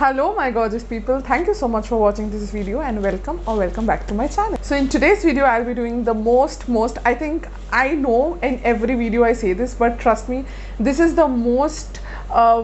Hello my gorgeous people, thank you so much for watching this video and welcome back to my channel. So in today's video I'll be doing the most I think I know in every video I say this, but trust me, this is the most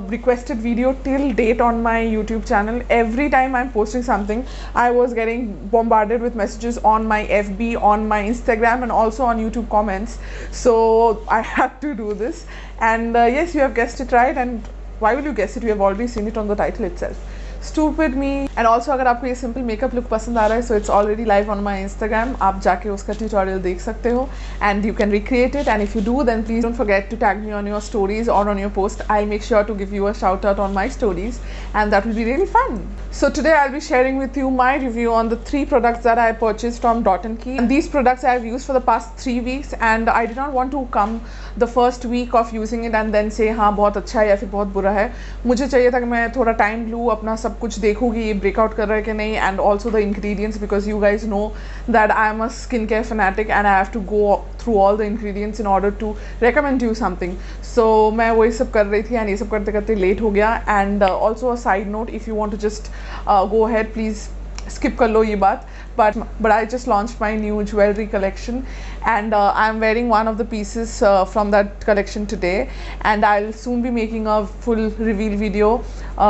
requested video till date on my YouTube channel. Every time I'm posting something I was getting bombarded with messages on my FB, on my Instagram and also on YouTube comments, so I had to do this. And yes, you have guessed it right. And why will you guess it? You have already seen it on the title itself. Stupid me. And also अगर आपको ये simple makeup look पसंद आ रहा है, so it's already live on my Instagram. आप जाके उसका tutorial देख सकते हो and you can recreate it. And if you do, then please don't forget to tag me on your stories or on your post. I'll make sure to give you a shout out on my stories and that will be really fun. So today I'll be sharing with you my review on the 3 products that I purchased from Dot & Key. And these products I have used for the past 3 weeks and I did not want to come the first week of using it and then say हाँ बहुत अच्छा है या फिर बहुत बुरा है. मुझे चाहिए था कि मैं थोड़ा टाइम लूँ, अपना सब कुछ देखूँगी ये ब्रेकआउट कर रहा है कि नहीं, and also the ingredients, because you guys know that I am a skincare fanatic and I have to go through all the ingredients in order to recommend you something. So मैं वही सब कर रही थी and ये सब करते करते लेट हो गया. And also a side note, if you want to just go ahead, please skip कर लो ये बात. But I just launched my new jewelry collection and I'm wearing one of the pieces from that collection today, and I'll soon be making a full reveal video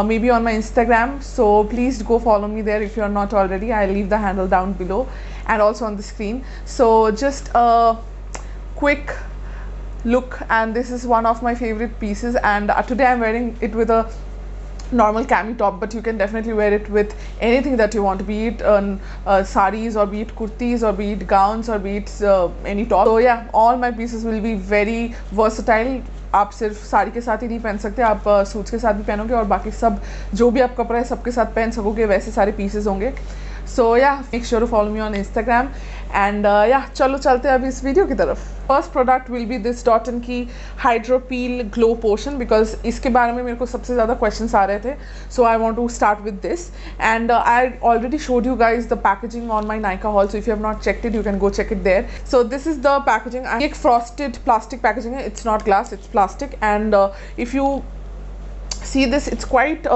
maybe on my Instagram, so please go follow me there if you're not already. I'll leave the handle down below and also on the screen. So just a quick look, and this is one of my favorite pieces, and today I'm wearing it with a normal cami top, but you can definitely wear it with anything that you want, be it saris or be it kurtis or be it gowns or be it any top. So yeah, all my pieces will be very versatile. आप सिर्फ साड़ी के साथ ही नहीं पहन सकते, आप suits के साथ भी पहनोगे और बाकी सब जो भी आप कपड़ा है सबके साथ पहन सकोगे, वैसे सारे पीसेस होंगे. So yeah, make sure to follow me on Instagram and yeah, चलो चलते हैं अभी इस वीडियो की तरफ. First product will be this Dot & Key Hydro Peel Glow Potion, because इसके बारे में मेरे को सबसे ज़्यादा questions आ रहे थे. So I want to start with this, and I already showed you guys the packaging on my Nykaa haul. So if you have not checked it, you can go check it there. So this is the packaging. एक frosted plastic packaging है. It's not glass, it's plastic, and if you see this, it's quite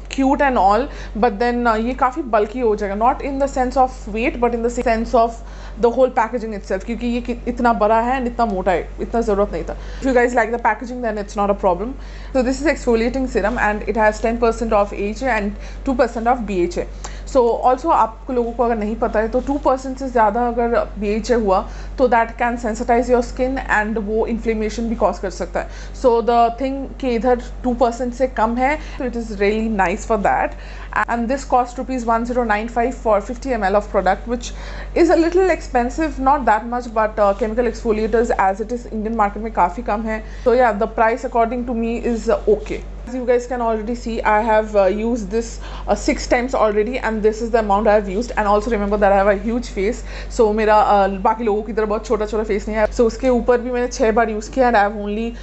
cute and all, but then ये काफ़ी bulky हो जाएगा, not in the sense of weight but in the sense of the whole packaging itself, क्योंकि ये इतना बड़ा है and इतना मोटा है, इतना ज़रूरत नहीं था. If you guys like the packaging, then it's not a problem. So this is exfoliating serum and it has 10% of AHA and 2% of BHA. So also आप लोगों को अगर नहीं पता है तो 2% से ज़्यादा अगर BHA हुआ तो that can sensitize your skin and वो inflammation भी cause कर सकता है. So the thing कि इधर 2% से कम है, so it is really nice for that. And this cost rupees 1095 for 50 ml of product, which is a little expensive, not that much, but chemical exfoliators as it is Indian market में काफ़ी कम है. So yeah, the price according to me is okay. As you guys can already see, I have used this 6 times already, and this is the amount I have used. And also remember that I have a huge face, so मेरा बाकी लोगों की तरह बहुत छोटा छोटा face नहीं है. So उसके ऊपर भी मैंने 6 बार use किया and I have only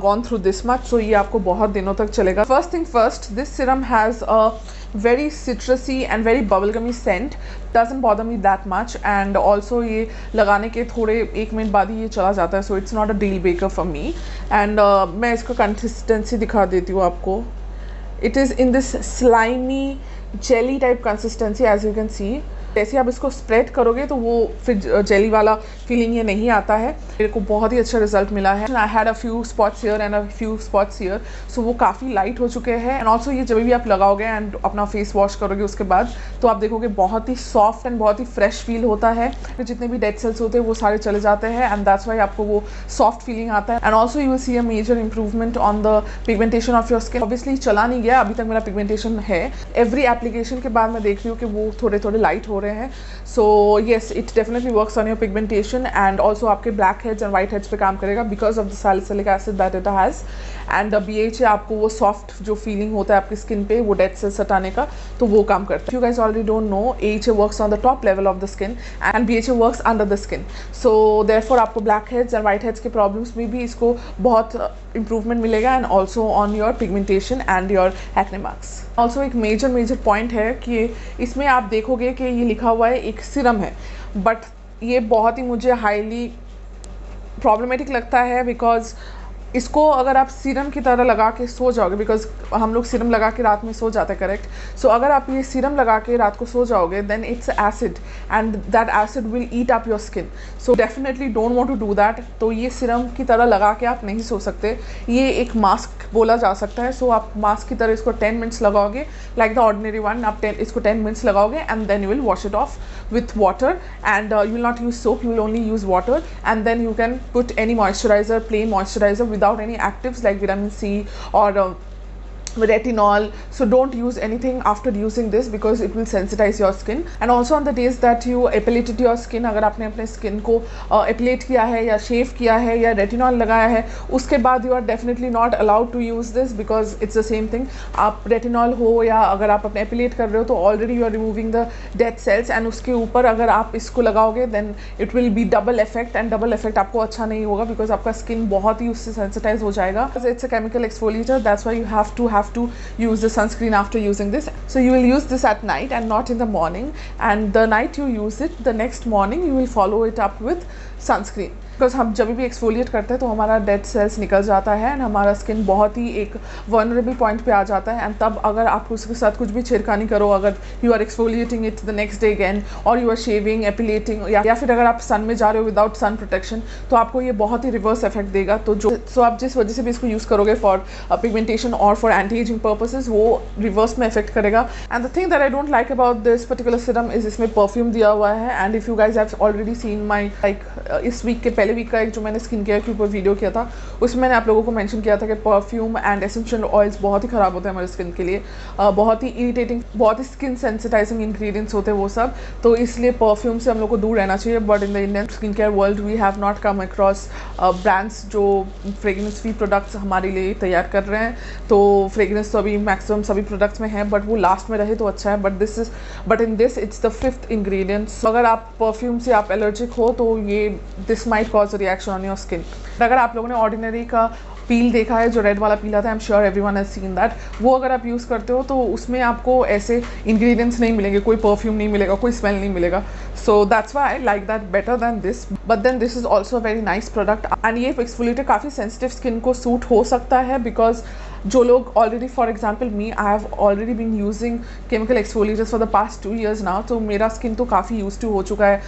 gone through this much. So ये आपको बहुत दिनों तक चलेगा. First thing first, this serum has a very citrusy and very bubblegummy scent. Doesn't bother me that much, and also ये लगाने के थोड़े 1 मिनट बाद ही ये चला जाता है, so it's not a deal breaker for me. And मैं इसका consistency दिखा देती हूँ आपको. It is in this slimy jelly type consistency, as you can see. जैसे आप इसको स्प्रेड करोगे तो वो फिर जेली वाला फीलिंग ये नहीं आता है. मेरे को बहुत ही अच्छा रिजल्ट मिला है. I had a few spots here and a few spots here, so वो काफ़ी लाइट हो चुके हैं. एंड ऑल्सो ये जब भी आप लगाओगे एंड अपना फेस वॉश करोगे उसके बाद, तो आप देखोगे बहुत ही सॉफ्ट एंड बहुत ही फ्रेश फील होता है. जितने भी डेड सेल्स होते हैं वो सारे चले जाते हैं एंड दैट्स वाई आपको वो सॉफ्ट फीलिंग आता है. And also you will see a major improvement on the pigmentation of your skin. Obviously चला नहीं गया, अभी तक मेरा पिगमेंटेशन है. एवरी एप्लीकेशन के बाद मैं देख रही हूँ कि वो थोड़े थोड़े लाइट हो रहे हैं. So yes, it definitely works on your pigmentation and also आपके black heads and white heads पे काम करेगा because of the salicylic acid that it has. And BHA आपको वो सॉफ्ट जो फीलिंग होता है आपकी स्किन पे, वो डेड सेल्स हटाने का, तो वो काम करता है. You guys already don't know, AHA works on the top level of the skin and BHA works under the skin. So therefore आपको black heads and white heads के प्रॉब्लम्स में भी इसको बहुत इंप्रूवमेंट मिलेगा, and also on your pigmentation and your acne marks. Also एक major point है कि इसमें आप देखोगे कि ये लिखा हुआ है एक सीरम है, बट ये बहुत ही मुझे हाईली प्रॉब्लमेटिक लगता है बिकॉज इसको अगर आप सीरम की तरह लगा के सो जाओगे, बिकॉज हम लोग सीरम लगा के रात में सो जाते हैं, करेक्ट? सो अगर आप ये सीरम लगा के रात को सो जाओगे, then it's acid and that acid will eat up your skin, so definitely don't want to do that. तो ये सीरम की तरह लगा के आप नहीं सो सकते, ये एक मास्क बोला जा सकता है। सो आप मास्क की तरह इसको 10 मिनट्स लगाओगे, लाइक द ऑर्डिनरी वन। आप इसको 10 मिनट्स लगाओगे and then you will wash it off with water, and you will not use soap, you will only use water, and then you can put any moisturizer, plain moisturizer without any actives like vitamin C or retinol. So don't use anything after using this because it will sensitize your skin. And also on the days that you epilated your skin, अगर आपने अपने skin को appellate किया है या शेव किया है या रेटिनॉल लगाया है, उसके बाद you are definitely not allowed to use this because it's the same thing. आप रेटिनॉल हो या अगर आप अपने एपिलेट कर रहे हो तो already you are removing the dead cells, and उसके ऊपर अगर आप इसको लगाओगे then it will be double effect, and double effect आपको अच्छा नहीं होगा बिकॉज आपका स्किन बहुत ही उससे सेंसिटाइज हो जाएगा। It's a chemical exfoliator, that's why you have to use the sunscreen after using this. So you will use this at night and not in the morning, and the night you use it, the next morning you will follow it up with sunscreen. Because हम जब भी exfoliate करते हैं तो हमारा dead cells निकल जाता है एंड हमारा स्किन बहुत ही एक वनरेबल पॉइंट पे आ जाता है, एंड तब अगर आप उसके साथ कुछ भी छिड़कानी करो, अगर you are exfoliating it the next day again और यू आर शेविंग, एपिलेटिंग, या फिर अगर आप सन में जा रहे हो विदाउट सन प्रोटेक्शन, तो आपको ये बहुत ही रिवर्स इफेक्ट देगा। तो जो आप जिस वजह से भी इसको यूज़ करोगे फॉर पिगमेंटेशन और फॉर एंटी एजिंग पर्पसेज, वो रिवर्स में इफेक्ट करेगा। And the thing that I don't like about this particular serum is इसमें परफ्यूम दिया हुआ है, and if you guys have already seen my like इस वीक के पहले वीक का एक जो मैंने स्किन केयर के ऊपर वीडियो किया था, उसमें मैंने आप लोगों को मेंशन किया था कि परफ्यूम एंड एसेंशियल ऑयल्स बहुत ही ख़राब होते हैं हमारे स्किन के लिए, बहुत ही इरिटेटिंग, बहुत ही स्किन सेंसिटाइजिंग इंग्रेडिएंट्स होते हैं वो सब, तो इसलिए परफ्यूम से हम लोग को दूर रहना चाहिए। But in the Indian skin care world we have not come across brands जो फ्रेगरेंस फ्री प्रोडक्ट्स हमारे लिए तैयार कर रहे हैं। तो फ्रेगरेंस तो अभी मैक्सिमम सभी प्रोडक्ट्स में है, बट वो लास्ट में रहे तो अच्छा है। But in this it's the 5th ingredients. अगर आप परफ्यूम से आप एलर्जिक हो तो ये this might cause a reaction on your skin. अगर आप लोगों ने ऑर्डिनरी का पील देखा है, जो रेड वाला पील आता है, I am sure everyone has seen that, वो अगर आप यूज़ करते हो तो उसमें आपको ऐसे इंग्रेडिएंट्स नहीं मिलेंगे, कोई परफ्यूम नहीं मिलेगा, कोई स्मेल नहीं मिलेगा। So that's why I like that better than this, but then this is also a very nice product. And ये एक्सफोलिएटर काफ़ी सेंसिटिव स्किन को सूट हो सकता है बिकॉज जो लोग already, for example me, I have already been using chemical exfoliators for the past 2 years now, तो मेरा स्किन तो काफ़ी यूज टू हो चुका है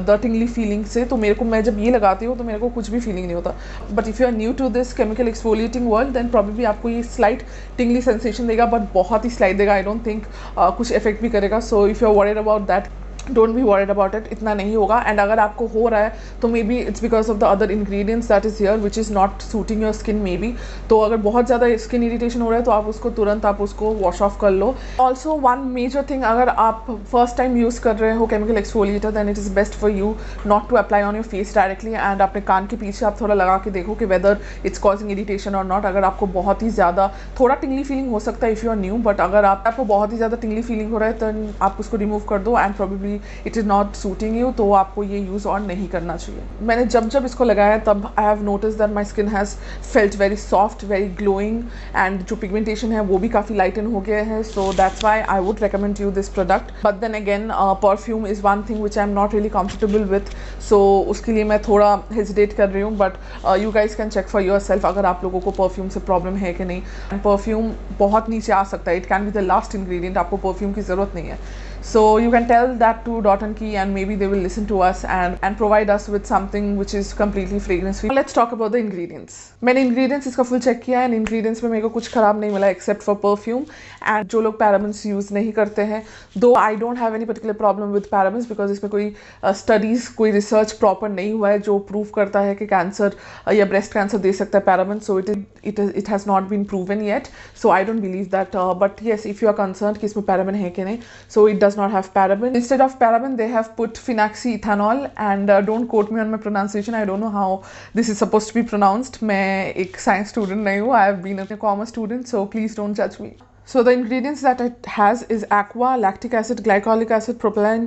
द टिंगली फीलिंग से। तो मेरे को, मैं जब ये लगाती हूँ तो मेरे को कुछ भी फीलिंग नहीं होता। But if you are new to this chemical exfoliating world then probably आपको ये स्लाइट टिंगली सेंसेशन देगा, बट बहुत ही स्लाइट देगा। आई डोंट थिंक कुछ इफेक्ट भी करेगा। So if you are worried about that, don't be worried about it, इतना नहीं होगा। एंड अगर आपको हो रहा है तो may be it's because of the other ingredients that is here which is not shooting your skin may be. तो अगर बहुत ज़्यादा स्किन इरिटेशन हो रहा है तो आप उसको तुरंत आप उसको वॉश ऑफ कर लो। ऑल्सो वन मेजर थिंग, अगर आप फर्स्ट टाइम यूज़ कर रहे हो chemical exfoliator then it is best for you not to apply on your face directly, and अपने कान के पीछे आप थोड़ा लगा के देखो कि वेदर इट्स कॉजिंग इरिटेशन और नॉट। अगर आपको बहुत ही ज़्यादा थोड़ा टिंगली फीलिंग हो सकता है if you are new, but अगर आपको बहुत ही ज़्यादा टिंगली फीलिंग हो रहा है तो आप उसको रिमूव कर दो, and probably it is not shooting you, तो आपको ये यूज़ ऑन नहीं करना चाहिए। मैंने जब इसको लगाया तब I have notice that my skin has felt very soft, very glowing, and जो पिगमेंटेशन है वो भी काफ़ी लाइटन हो गया है। So that's why I would recommend you this product. But then again perfume is one thing which I am not really comfortable with, so उसके लिए मैं थोड़ा हेजिटेट कर रही हूँ। But you guys can check for yourself अगर आप लोगों को परफ्यूम से प्रॉब्लम है कि नहीं। एंड परफ्यूम बहुत नीचे आ सकता है, it can be the last ingredient, आपको परफ्यूम की ज़रूरत नहीं है। So you can tell that to Dot & Key and maybe they will listen to us and provide us with something which is completely fragrance free. Let's talk about the ingredients. मैंने ingredients इसका full check किया and ingredients में मेरे को कुछ ख़राब नहीं मिला except for perfume, and जो लोग parabens use नहीं करते हैं, though I don't have any particular problem with parabens because इसमें कोई studies, कोई research proper नहीं हुआ है जो prove करता है कि cancer या breast cancer दे सकता है parabens, so it has not been proven yet, so I don't believe that, but yes, if you are concerned कि इसमें paraben है कि नहीं, so it does not have paraben. Instead of paraben they have put phenoxyethanol, and don't quote me on my pronunciation, I don't know how this is supposed to be pronounced. मैं एक science student नहीं हूँ, I have been a commerce student, so please don't judge me. So the ingredients that it has is aqua, lactic acid, glycolic acid, propylene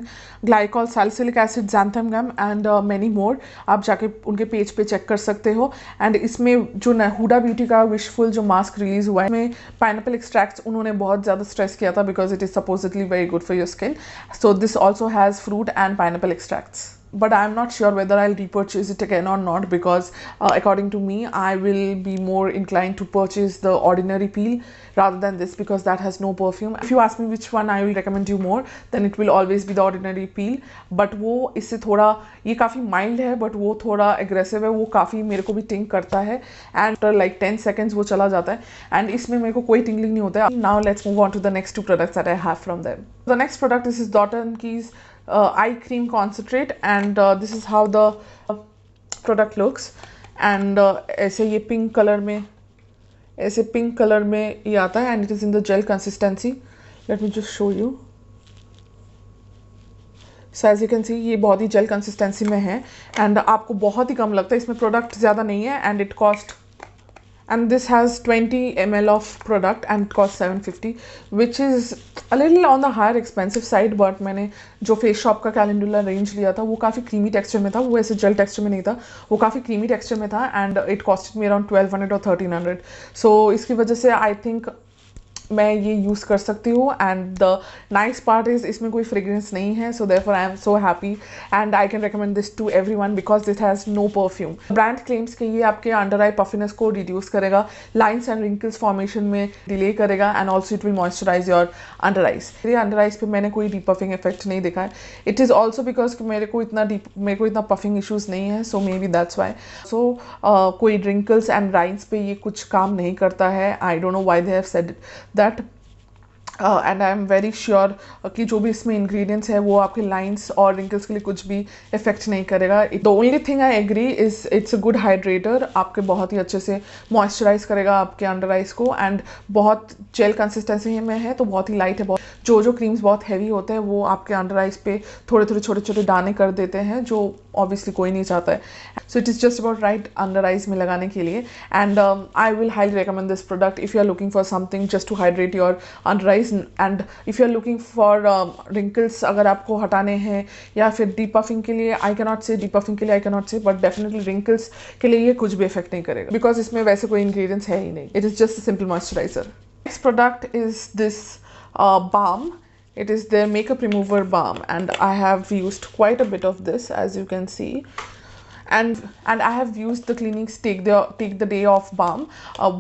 glycol, salicylic acid, xanthan gum and many more. आप जाके उनके page पे check कर सकते हो। And इसमें जो Hooda beauty का विशफुल जो मास्क रिलीज हुआ है, इसमें पाइनएप्पल एक्सट्रैक्ट्स उन्होंने बहुत ज़्यादा स्ट्रेस किया था because it is supposedly very good for your skin. So this also has fruit and pineapple extracts. but I'm not sure whether I'll repurchase it again or not, because according to me I will be more inclined to purchase the ordinary peel rather than this, because that has no perfume. If you ask me which one I will recommend you more, then it will always be the ordinary peel. But वो इससे थोड़ा, ये काफ़ी mild है but वो थोड़ा aggressive है, वो काफ़ी मेरे को भी टिंग करता है एंड लाइक 10 seconds वो चला जाता है, एंड इसमें मेरे को कोई टिंगलिंग नहीं होता है. Now let's move on to the next 2 products that I have from them. The next product is Dot & Key's eye cream concentrate, and this is how the product looks. And ऐसे ये pink colour में, ऐसे pink colour में ये आता है, and it is in the gel consistency. Let me just show you. So as you can see ये बहुत ही जेल कंसिस्टेंसी में है, एंड आपको बहुत ही कम लगता है. इसमें प्रोडक्ट ज़्यादा नहीं है, and it cost, and this has 20 ml of product and it costs 750, which is a little on the higher expensive side. but मैंने जो फेस शॉप का कैलेंडुला रेंज लिया था वो काफ़ी क्रीमी टेक्सचर में था, वो ऐसे जेल टेक्सचर में नहीं था, वो काफ़ी क्रीमी टेक्सचर में था, and it costed me around 1200 और 1300. सो इसकी वजह से आई थिंक मैं ये यूज़ कर सकती हूँ. And the nice part is इसमें कोई फ्रेग्रेंस नहीं है, so therefore I am so happy and I can recommend this to everyone because this has no perfume. Brand claims कि ये आपके अंडर आई पफिनेस को रिड्यूस करेगा, लाइन्स एंड रिंकल्स फॉर्मेशन में डिले करेगा, and also it will moisturise your under eyes. मेरे under eyes पे मैंने कोई डीपफिंग इफेक्ट नहीं देखा है. इट इज़ ऑल्सो बिकॉज मेरे को इतना पफिंग इशूज़ नहीं है, सो मे बी दैट्स वाई. सो कोई रिंकल्स एंड लाइन्स पे ये कुछ काम नहीं करता है. आई don't know why they have said that. And I am very sure कि जो भी इसमें इंग्रेडिएंट्स है वो आपके लाइंस और रिंकल्स के लिए कुछ भी इफेक्ट नहीं करेगा. The only thing I agree is it's a good hydrator. आपके बहुत ही अच्छे से मॉइस्चराइज करेगा आपके अंडर आइज को, एंड बहुत जेल कंसिस्टेंसी में है तो बहुत ही लाइट है. जो क्रीम्स बहुत हैवी होते हैं वो आपके अंडर आइज पे थोड़े थोड़े छोटे छोटे दाने कर देते हैं, जो ऑब्वियसली कोई नहीं चाहता है. So it is just about right under eyes में लगाने के लिए, and I will highly recommend this product if you are looking for something just to hydrate your under eyes. And if you are looking for wrinkles अगर आपको हटाने हैं, या फिर डीपफिंग के लिए, आई कैनॉट से डीपफिंग के लिए I cannot say, but definitely wrinkles के लिए ये कुछ भी इफेक्ट नहीं करेगा, बिकॉज इसमें वैसे कोई इंग्रेडिएंट्स है ही नहीं. It is just a simple moisturiser. Next product is this balm. It is their makeup remover balm, and I have used quite a bit of this, as you can see. And I have used the Clinique's take the day off balm.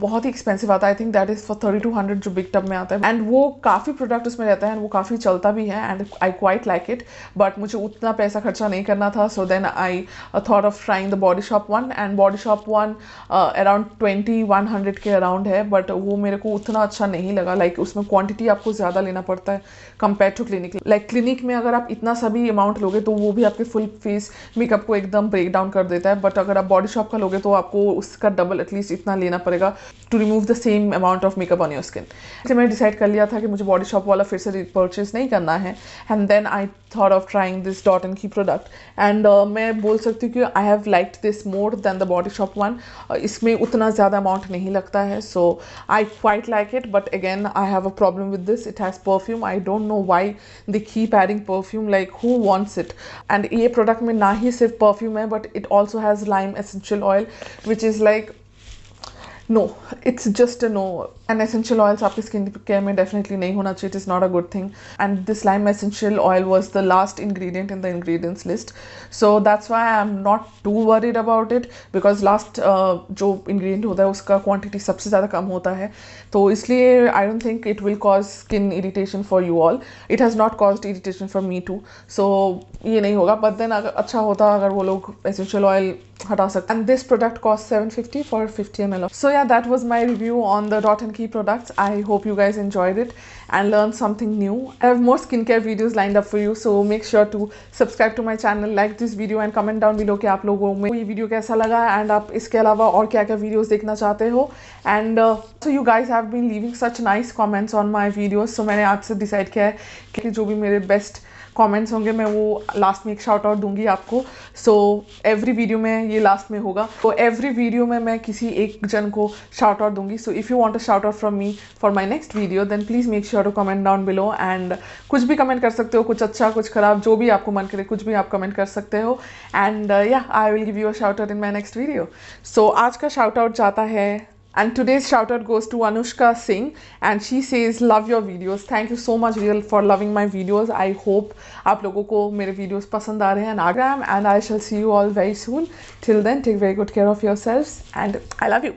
बहुत ही expensive आता है. I think that is for 3200 जो big tub में आता है, and वो काफ़ी product उसमें रहता है, एंड वो काफ़ी चलता भी है, and I quite like it. But मुझे उतना पैसा खर्चा नहीं करना था, so then I thought of trying the body shop one. And Body shop one around 2100 के अराउंड है, बट वो मेरे को उतना अच्छा नहीं लगा. लाइक उसमें क्वान्टिटी आपको ज़्यादा लेना पड़ता है compare to clinic. Like clinic में अगर आप इतना सा भी अमाउंट लोगे तो वो भी आपके फुल फेस मेकअप को एकदम ब्रेक डाउन कर देता है, बट अगर आप बॉडी शॉप का लोगे तो आपको उसका डबल एटलीस्ट इतना लेना पड़ेगा to remove the same amount of makeup on your skin. इसलिए मैंने डिसाइड कर लिया था कि मुझे बॉडी शॉप वाला फिर से परचेज नहीं करना है, and then I thought of trying this Dot & Key product. And मैं बोल सकती हूँ कि I have liked this more than the body shop one. इसमें उतना ज़्यादा अमाउंट नहीं लगता है, so I quite like it. But again I have a problem with this. It has perfume. I don't know why they keep adding perfume, like who wants it. And ये product में ना ही सिर्फ परफ्यूम है, but it also has lime essential oil, which is like no, it's just a no. And essential oils आपके skin care में definitely नहीं होना चाहिए. It is not a good thing, and this lime essential oil was the last ingredient in the ingredients list. So that's why I am not to worried about it, because last जो ingredient होता है उसका quantity सबसे ज़्यादा कम होता है, तो इसलिए I don't think it will cause skin irritation for you all. It has not caused irritation for me too, so ये नहीं होगा. बट देन अगर अच्छा होता अगर वो लोग एसेंशियल ऑयल हटा सकते. And this product cost 750 for 50 ml. So yeah, that was my review on the Dot & Key products. I hope you guys enjoyed it and learned something new. I have more skincare videos lined up for you, so make sure to subscribe to my channel, like this video and comment down below कि आप लोगों में ये video कैसा लगा, and आप इसके अलावा और क्या क्या वीडियोस देखना चाहते हो. And so you guys have been leaving such nice comments on my videos, so मैंने आज से डिसाइड किया है कि जो भी मेरे बेस्ट कमेंट्स होंगे मैं वो लास्ट में एक शाउट आउट दूंगी आपको. सो एवरी वीडियो में ये लास्ट में होगा, तो एवरी वीडियो में मैं किसी एक जन को शाउट आउट दूंगी. So if you want a shout out from me for my next video, then please make sure to comment down below. And कुछ भी कमेंट कर सकते हो, कुछ अच्छा कुछ खराब, जो भी आपको मन करे कुछ भी आप कमेंट कर सकते हो. एंड या I will give you a shout out in my next video. So आज का शाउट आउट जाता है And today's shout out goes to Anushka Singh, and she says love your videos. Thank you so much real for loving my videos. I hope आप लोगों को मेरे videos पसंद आ रहे हैं and I shall see you all very soon. Till then, take very good care of yourselves and I love you.